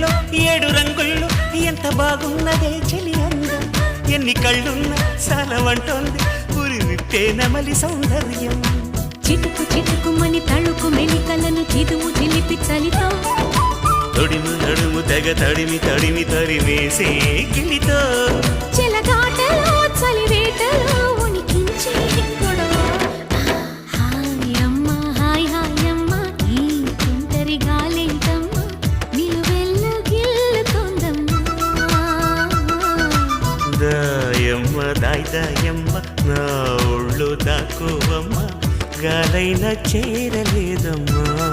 రంగుల్లో 7 రంగుల్లో ఎంత బాగున్నదే చెలి అందం ఎన్ని కళ్ళున్నా సాలవంటోంది పురి విప్పే నమలి సౌందర్యం చిటుకు చిటుకుమని తళుకు మెలికలను చిదుము చిలిపి చలితో తొడిము నడుము తెగ తడిమి తడిమి తరిమేసే గిలితో చెలగాటలో చలివేటలో ఉనికించే గొడవ హాయమ్మ హాయ్ హాయమ్మ ఈ తుంటరి గాలేంటమ్మ నిలువెల్లు గిల్లుతోందమ్మా దాయమ్మ దాయ్ దాయమ్మ నా ఒళ్ళు దాకోవమ్మ గాలైన చేరలేదమ్మా